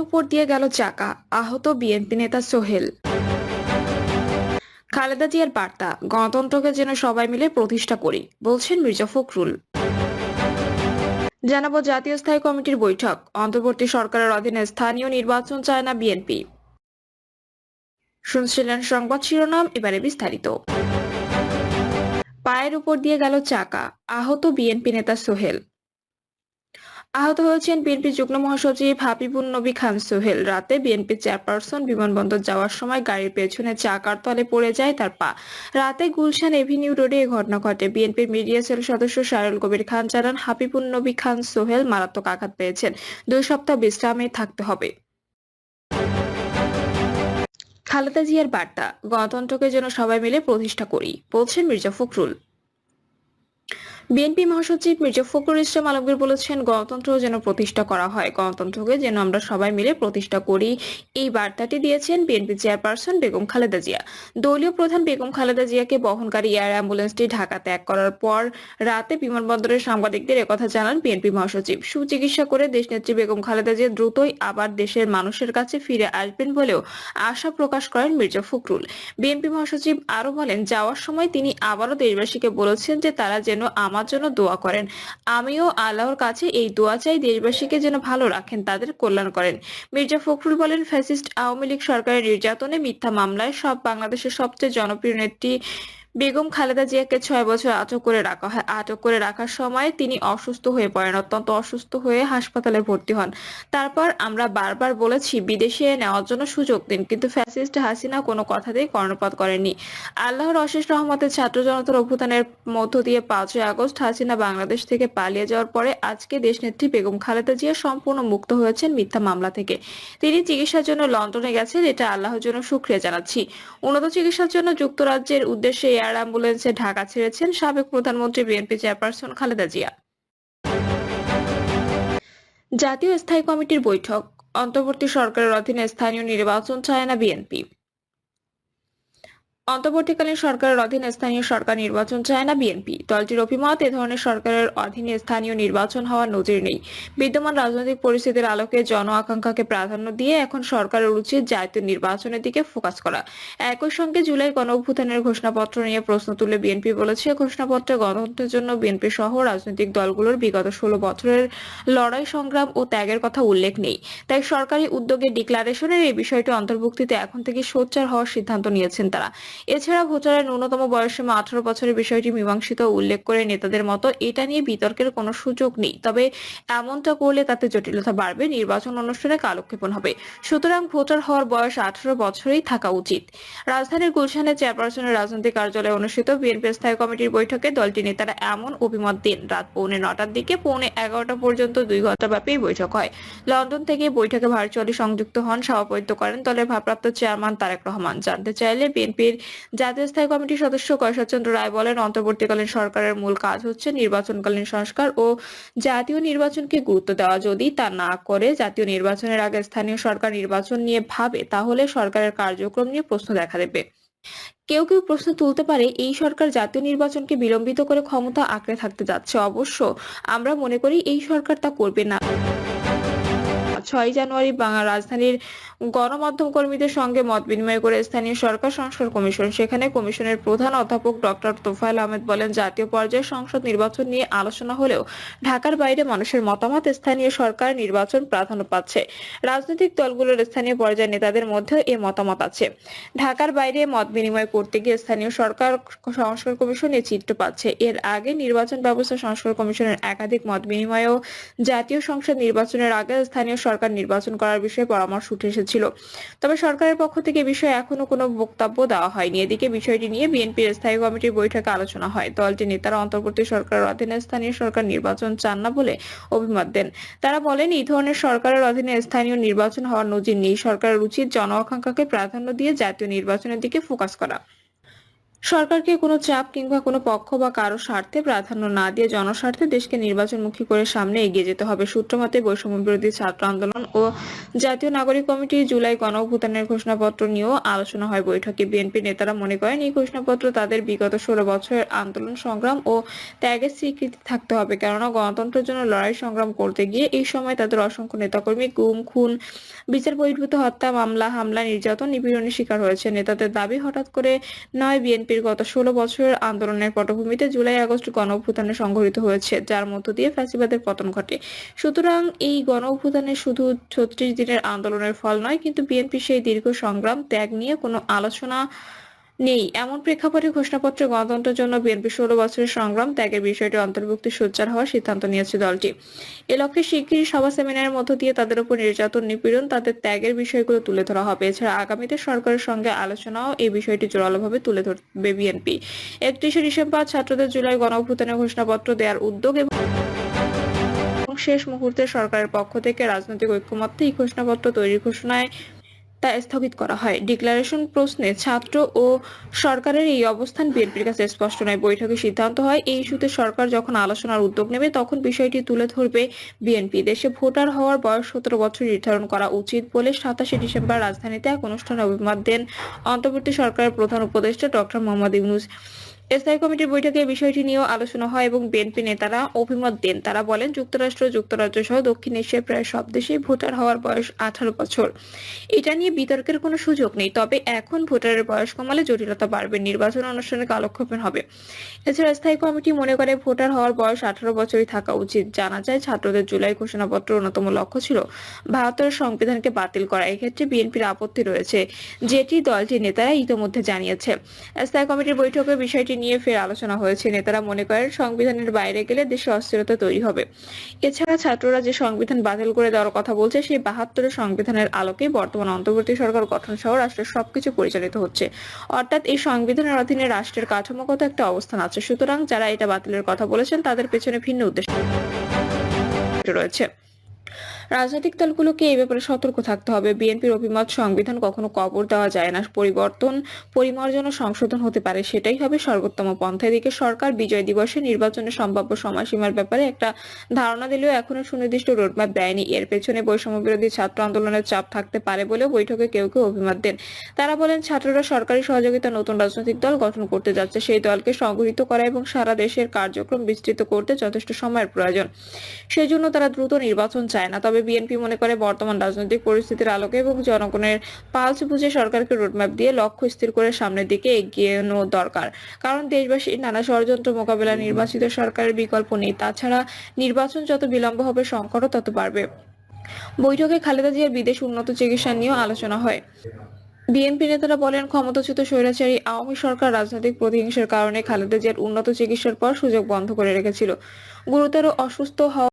উপর দিয়ে গেল চাকা, আহত বিএনপি নেতা সোহেল। খালেদা জিয়ার বার্তা, গণতন্ত্রকে যেন সবাই মিলে প্রতিষ্ঠা করি, বলছেন মির্জা ফখরুল। জানাবো জাতীয় স্থায়ী কমিটির বৈঠক, অন্তর্বর্তী সরকারের অধীনে স্থানীয় নির্বাচন চায় না বিএনপি। শুনছিলেন সংবাদ শিরোনাম, এবারে বিস্তারিত। পায়ের উপর দিয়ে গেল চাকা, আহত বিএনপি নেতা সোহেল। আহত হয়েছেন বিএনপি যুগ্ম মহাসচিব হাবিবুন নবী খান সোহেল। রাতে বিএনপি চেয়ারপারসন বিমানবন্দর যাওয়ার সময় গাড়ির পেছনে চাকার তলে পড়ে যায় তার পা। রাতে গুলশান এভিনিউ রোডে এ ঘটনা ঘটে। বিএনপির মিডিয়া সেল সদস্য শায়রুল কবির খান জানান, হাবিবুন নবী খান সোহেল মারাত্মক আঘাত পেয়েছেন, 2 সপ্তাহ বিশ্রামে থাকতে হবে। খালেদা জিয়ার বার্তা, গণতন্ত্রকে যেন সবাই মিলে প্রতিষ্ঠা করি, বলছেন মির্জা ফখরুল। বিএনপি মহাসচিব মির্জা ফখরুল ইসলাম আলমগীর বলেছেন, গণতন্ত্র যেন প্রতিষ্ঠা করা হয়, গণতন্ত্রকে যেন আমরা সবাই মিলে প্রতিষ্ঠা করি। এই বার্তাটি দিয়েছেন বিএনপি চেয়ারপারসন বেগম খালেদা জিয়া। দলীয় প্রধান বেগম খালেদা জিয়াকে বহনকারী এয়ার অ্যাম্বুলেন্সটি ঢাকা ত্যাগ করার পর রাতে বিমানবন্দরের সাংবাদিকদের একথা জানান বিএনপি মহাসচিব। সুচিকিৎসা করে দেশনেত্রী বেগম খালেদা জিয়া দ্রুতই আবার দেশের মানুষের কাছে ফিরে আসবেন বলেও আশা প্রকাশ করেন মির্জা ফখরুল। বিএনপি মহাসচিব আরো বলেন, যাওয়ার সময় তিনি আবারও দেশবাসীকে বলেছেন যে তারা যেন আমার জন্য দোয়া করেন। আমিও আল্লাহর কাছে এই দোয়া চাই, দেশবাসীকে যেন ভালো রাখেন, তাদের কল্যাণ করেন। মির্জা ফখরুল বলেন, ফ্যাসিস্ট আওয়ামী লীগ সরকারের নির্যাতনে, মিথ্যা মামলায় বাংলাদেশের সবচেয়ে জনপ্রিয় নেত্রী বেগম খালেদা জিয়াকে 6 বছর আটক করে রাখা হয়। আটক করে রাখার সময় তিনি অসুস্থ হয়ে পড়েন, অত্যন্ত অসুস্থ হয়ে হাসপাতালে ভর্তি হন। তারপর আমরা বারবার বলেছি বিদেশে নেওয়ার জন্য সুযোগ দিন, কিন্তু ফ্যাসিস্ট হাসিনা কোনো কথাতেই কর্ণপাত করেননি। আল্লাহর অশেষ রহমতে ছাত্র জনতার অভ্যুত্থানের মধ্য দিয়ে 5ই আগস্ট হাসিনা বাংলাদেশ থেকে পালিয়ে যাওয়ার পরে আজকে দেশনেত্রী বেগম খালেদা জিয়া সম্পূর্ণ মুক্ত হয়েছেন মিথ্যা মামলা থেকে। তিনি চিকিৎসার জন্য লন্ডনে গেছেন, এটা আল্লাহর জন্য শুকরিয়া জানাচ্ছি। উন্নত চিকিৎসার জন্য যুক্তরাজ্যের উদ্দেশ্যে এয়ার অ্যাম্বুলেন্সে ঢাকা ছেড়েছেন সাবেক প্রধানমন্ত্রী বিএনপি চেয়ারপারসন খালেদা জিয়া। জাতীয় স্থায়ী কমিটির বৈঠক, অন্তর্বর্তী সরকারের অধীনে স্থানীয় নির্বাচন চায় না বিএনপি। অন্তর্বর্তীকালীন সরকারের অধীনে স্থানীয় সরকার নির্বাচন চায় না বিএনপি। দলটির অভিমত, এ ধরনের সরকারের অধীনে স্থানীয় নির্বাচন হওয়ার নজির নেই। বিদ্যমান রাজনৈতিক পরিস্থিতির আলোকে জন আকাঙ্ক্ষাকে প্রাধান্য দিয়ে এখন সরকারের উচিত জাতীয় নির্বাচনের দিকে ফোকাস করা। একই সঙ্গে জুলাই গণঅভ্যুত্থানের ঘোষণাপত্র নিয়ে প্রশ্ন তুলে বিএনপি বলেছে, ঘোষণাপত্রে গণতন্ত্রের জন্য বিএনপি সহ রাজনৈতিক দলগুলোর বিগত 16 বছরের লড়াই, সংগ্রাম ও ত্যাগের কথা উল্লেখ নেই। তাই সরকারি উদ্যোগে ডিক্লারেশনের এই বিষয়টি অন্তর্ভুক্তিতে এখন থেকে সোচ্চার হওয়ার সিদ্ধান্ত নিয়েছেন তারা। এছাড়া ভোটারের ন্যূনতম বয়সসীমা 18 বছরের বিষয়টি মীমাংসিত উল্লেখ করে নেতাদের মতো এটা নিয়ে বিতর্কের কোনো সুযোগ নেই, তবে এমনটা করলে তাতে জটিলতা বাড়বে, নির্বাচন অনুষ্ঠানে কালক্ষেপণ হবে। সুতরাং ভোটার হওয়ার বয়স 18 বছরেই থাকা উচিত। রাজধানীর গুলশানে চেয়ারপারসনের রাজনৈতিক কার্যালয়ে অনুষ্ঠিত বিএনপি স্থায়ী কমিটির বৈঠকে দলটির নেতারা এমন অভিমত দেন। রাত 9:45টার দিকে 11:30 পর্যন্ত 2 ঘন্টা ব্যাপী বৈঠক হয়। লন্ডন থেকে বৈঠকে ভার্চুয়ালি সংযুক্ত হন, সভাপতিত্ব করেন দলের ভারপ্রাপ্ত চেয়ারম্যান তারেক রহমান। জানতে চাইলে বিএনপির জাতীয় স্থায়ী কমিটির সদস্য কয়শচন্দ্র রায় বলেন, অন্তর্বর্তীকালীন সরকারের মূল কাজ হচ্ছে নির্বাচনকালীন সংস্কার ও জাতীয় নির্বাচনকে গুরুত্ব দেওয়া। যদি তা না করে জাতীয় নির্বাচনের আগে স্থানীয় সরকার নির্বাচন নিয়ে ভাবে, তাহলে সরকারের কার্যক্রম নিয়ে প্রশ্ন দেখা দেবে। কেউ কেউ প্রশ্ন তুলতে পারে, এই সরকার জাতীয় নির্বাচনকে বিলম্বিত করে ক্ষমতা আঁকড়ে থাকতে যাচ্ছে। অবশ্য আমরা মনে করি এই সরকার তা করবে না। 6 জানুয়ারি রাজধানীর গণমাধ্যম কর্মীদের সঙ্গে মত বিনিময় করে স্থানীয় সরকার সংস্কার কমিশন। সেখানে কমিশনের প্রধান অধ্যাপক ডক্টর তোফায়েল আহমেদ বলেন, জাতীয় পর্যায়ে সংসদ নির্বাচন নিয়ে আলোচনা হলেও ঢাকার বাইরে মানুষের মতামত স্থানীয় সরকার নির্বাচন প্রাধান্য পাচ্ছে। রাজনৈতিক দলগুলোর স্থানীয় পর্যায়ের নেতাদের মধ্যে এ মতামত আছে। ঢাকার বাইরে মত বিনিময় করতে গিয়ে স্থানীয় সরকার সংস্কার কমিশন এ চিত্র পাচ্ছে। এর আগে নির্বাচন ব্যবস্থা সংস্কার কমিশনের একাধিক মত বিনিময়েও জাতীয় সংসদ নির্বাচনের আগে স্থানীয় সরকার নির্বাচন করার বিষয়ে পরামর্শ উঠে এসেছিল। তবে সরকারের পক্ষ থেকে বিষয়ে এখনো কোনো বক্তব্য দেওয়া হয়নি। এদিকে বিষয়টি নিয়ে বিএনপির স্থায়ী কমিটির বৈঠকে আলোচনা হয়। দলটির নেতারা অন্তর্বর্তী সরকারের অধীনে স্থানীয় সরকার নির্বাচন চান না বলে অভিমত দেন। তারা বলেন, এই ধরনের সরকারের অধীনে স্থানীয় নির্বাচন হওয়ার নজির নেই। সরকারের উচিত জন আকাঙ্ক্ষাকে প্রাধান্য দিয়ে জাতীয় নির্বাচনের দিকে ফোকাস করা। সরকারকে কোনো চাপ কিংবা কোনো পক্ষ বা কারো স্বার্থে প্রাধান্য না দিয়ে জনস্বার্থে দেশকে নির্বাচনমুখী করে সামনে এগিয়ে যেতে হবে। সূত্রমতে বৈষম্য বিরোধী ছাত্র আন্দোলন ও জাতীয় নাগরিক কমিটির জুলাই গণ অভ্যুত্থানের ঘোষণাপত্র নিয়েও আলোচনা হয় বৈঠকে। বিএনপি নেতারা মনে করেন এই ঘোষণাপত্র তাদের বিগত 16 বছরের আন্দোলন সংগ্রাম ও ত্যাগের স্বীকৃতি থাকতে হবে, কেননা গণতন্ত্রের জন্য লড়াই সংগ্রাম করতে গিয়ে এই সময় তাদের অসংখ্য নেতাকর্মী গুম, খুন, বিচার বহির্ভূত হত্যা, মামলা, হামলা, নির্যাতন, নিপীড়নের শিকার হয়েছে। নেতাদের দাবি হঠাৎ করে নয়, বিএনপির গত 16 বছরের আন্দোলনের পটভূমিতে জুলাই আগস্ট গণ অভ্যুত্থানে সংঘটিত হয়েছে, যার মধ্য দিয়ে ফ্যাসিবাদের পতন ঘটে। সুতরাং এই গণ অভ্যুত্থানে শুধু 36 দিনের আন্দোলনের ফল নয়, কিন্তু বিএনপি সেই দীর্ঘ সংগ্রাম ত্যাগ নিয়ে কোনো আলোচনা নেই। এমন প্রেক্ষাপটে ঘোষণাপত্রে গণতন্ত্রের জন্য বিএনপি 16 বছরের সংগ্রাম ত্যাগের বিষয়টি অন্তর্ভুক্তি সোচ্চার হওয়ার সিদ্ধান্ত নিয়েছে দলটি। এ লক্ষ্যে শিগগিরই সভা সেমিনারের মধ্য দিয়ে তাদের উপর নির্যাতন, নিপীড়ন, তাদের ত্যাগের বিষয়গুলো তুলে ধরা হবে। এছাড়া আগামীতে সরকারের সঙ্গে আলোচনাও এই বিষয়টি জোরালোভাবে তুলে ধরবে বিএনপি। 31শে ডিসেম্বর ছাত্রদের জুলাই গণ অভ্যুত্থানের ঘোষণাপত্র দেওয়ার উদ্যোগ এবং শেষ মুহূর্তে সরকারের পক্ষ থেকে রাজনৈতিক ঐক্যমত্যে এই ঘোষণাপত্র তৈরির ঘোষণায় তা স্থগিত করা হয়। ডিক্লারেশন প্রশ্নে ছাত্র ও সরকারের এই অবস্থান বিএনপির কাছে স্পষ্ট নয়। বৈঠকে সিদ্ধান্ত হয় এই ইস্যুতে সরকার যখন আলোচনার উদ্যোগ নেবে তখন বিষয়টি তুলে ধরবে বিএনপি। দেশে ভোটার হওয়ার বয়স 17 বছর নির্ধারণ করা উচিত বলে 27শে ডিসেম্বর রাজধানীতে এক অনুষ্ঠানে অভিমত দেন অন্তর্বর্তী সরকারের প্রধান উপদেষ্টা ডক্টর মোহাম্মদ ইউনূস। স্থায়ী কমিটির বৈঠকে বিষয়টি নিয়েও আলোচনা হয় এবং বিএনপি নেতারা অভিমত দেন। তারা বলেন, যুক্তরাষ্ট্র, যুক্তরাজ্য সহ দক্ষিণ এশিয়ার প্রায় সব দেশেই ভোটার হওয়ার বয়স 18 বছর। এটা নিয়ে বিতর্কের কোনো সুযোগ নেই। তবে এখন ভোটারের বয়স কমালে জটিলতা বাড়বে, নির্বাচন অনুষ্ঠানে কালক্ষেপণ হবে। এছাড়া স্থায়ী কমিটি মনে করে ভোটার হওয়ার বয়স 18 বছরই থাকা উচিত। জানা যায়, ছাত্রদের জুলাই ঘোষণাপত্রের অন্যতম লক্ষ্য ছিল 72 সংবিধানকে বাতিল করা। এক্ষেত্রে বিএনপির আপত্তি রয়েছে, যেটি দলটির নেতারা ইতোমধ্যে জানিয়েছে। স্থায়ী কমিটির বৈঠকে বিষয়টি নিয়ে ফের আলোচনা হয়েছে। নেতারা মনে করেন সংবিধানের বাইরে গেলে দেশে অস্থিরতা তৈরি হবে। এছাড়া ছাত্ররা যে সংবিধান বাতিল করে দেওয়ার কথা বলছে, সেই 72 সংবিধানের আলোকে বর্তমান অন্তর্বর্তী সরকার গঠন সহ রাষ্ট্রের সবকিছু পরিচালিত হচ্ছে। অর্থাৎ এই সংবিধানের অধীনে রাষ্ট্রের কাঠামোগত একটা অবস্থান আছে। সুতরাং যারা এটা বাতিলের কথা বলেছেন তাদের পেছনে ভিন্ন উদ্দেশ্য রয়েছে। রাজনৈতিক দলগুলোকে এই ব্যাপারে সতর্ক থাকতে হবে। বিএনপির অভিমত, সংবিধান কখনো কবর দেওয়া যায় না, পরিবর্তন, পরিমার্জন ও সংশোধন হতে পারে, সেটাই হবে সর্বোত্তম পন্থা। এদিকে সরকার বিজয় দিবসে নির্বাচনের সম্ভাব্য সময়সীমার ব্যাপারে একটা ধারণা দিলেও এখনো সুনির্দিষ্ট রোডম্যাপ দেয়নি। এর পেছনে বৈষম্য বিরোধী ছাত্র আন্দোলনের চাপ থাকতে পারে বলেও বৈঠকে কেউ কেউ অভিমত দেন। তারা বলেন, ছাত্ররা সরকারি সহযোগিতা নতুন রাজনৈতিক দল গঠন করতে যাচ্ছে। সেই দলকে সংগঠিত করা এবং সারা দেশের কার্যক্রম বিস্তৃত করতে যথেষ্ট সময়ের প্রয়োজন। সেজন্য তারা দ্রুত নির্বাচন চায় না। তবে বিএনপি মনে করে বর্তমান রাজনৈতিক পরিস্থিতির আলোকে এবং জনগণের পালস বুঝে সরকারকে রোডম্যাপ দিয়ে লক্ষ্য স্থির করে সামনের দিকে এগিয়েনো দরকার। কারণ দেশবাসীর নানা ষড়যন্ত্র মোকাবেলা নির্বাচিত সরকারের বিকল্প নেই। তাছাড়া নির্বাচন যত বিলম্ব হবে সংকটও তত বাড়বে। বৈঠকে খালেদা জিয়ার বিদেশ উন্নত চিকিৎসা নিয়েও আলোচনা হয়। বিএনপি নেতারা বলেন, ক্ষমতাচ্যুত স্বৈরাচারী আওয়ামী সরকার রাজনৈতিক প্রতিহিংসার কারণে খালেদা জিয়ার উন্নত চিকিৎসার পর সুযোগ বন্ধ করে রেখেছিল। গুরুতর অসুস্থ হওয়া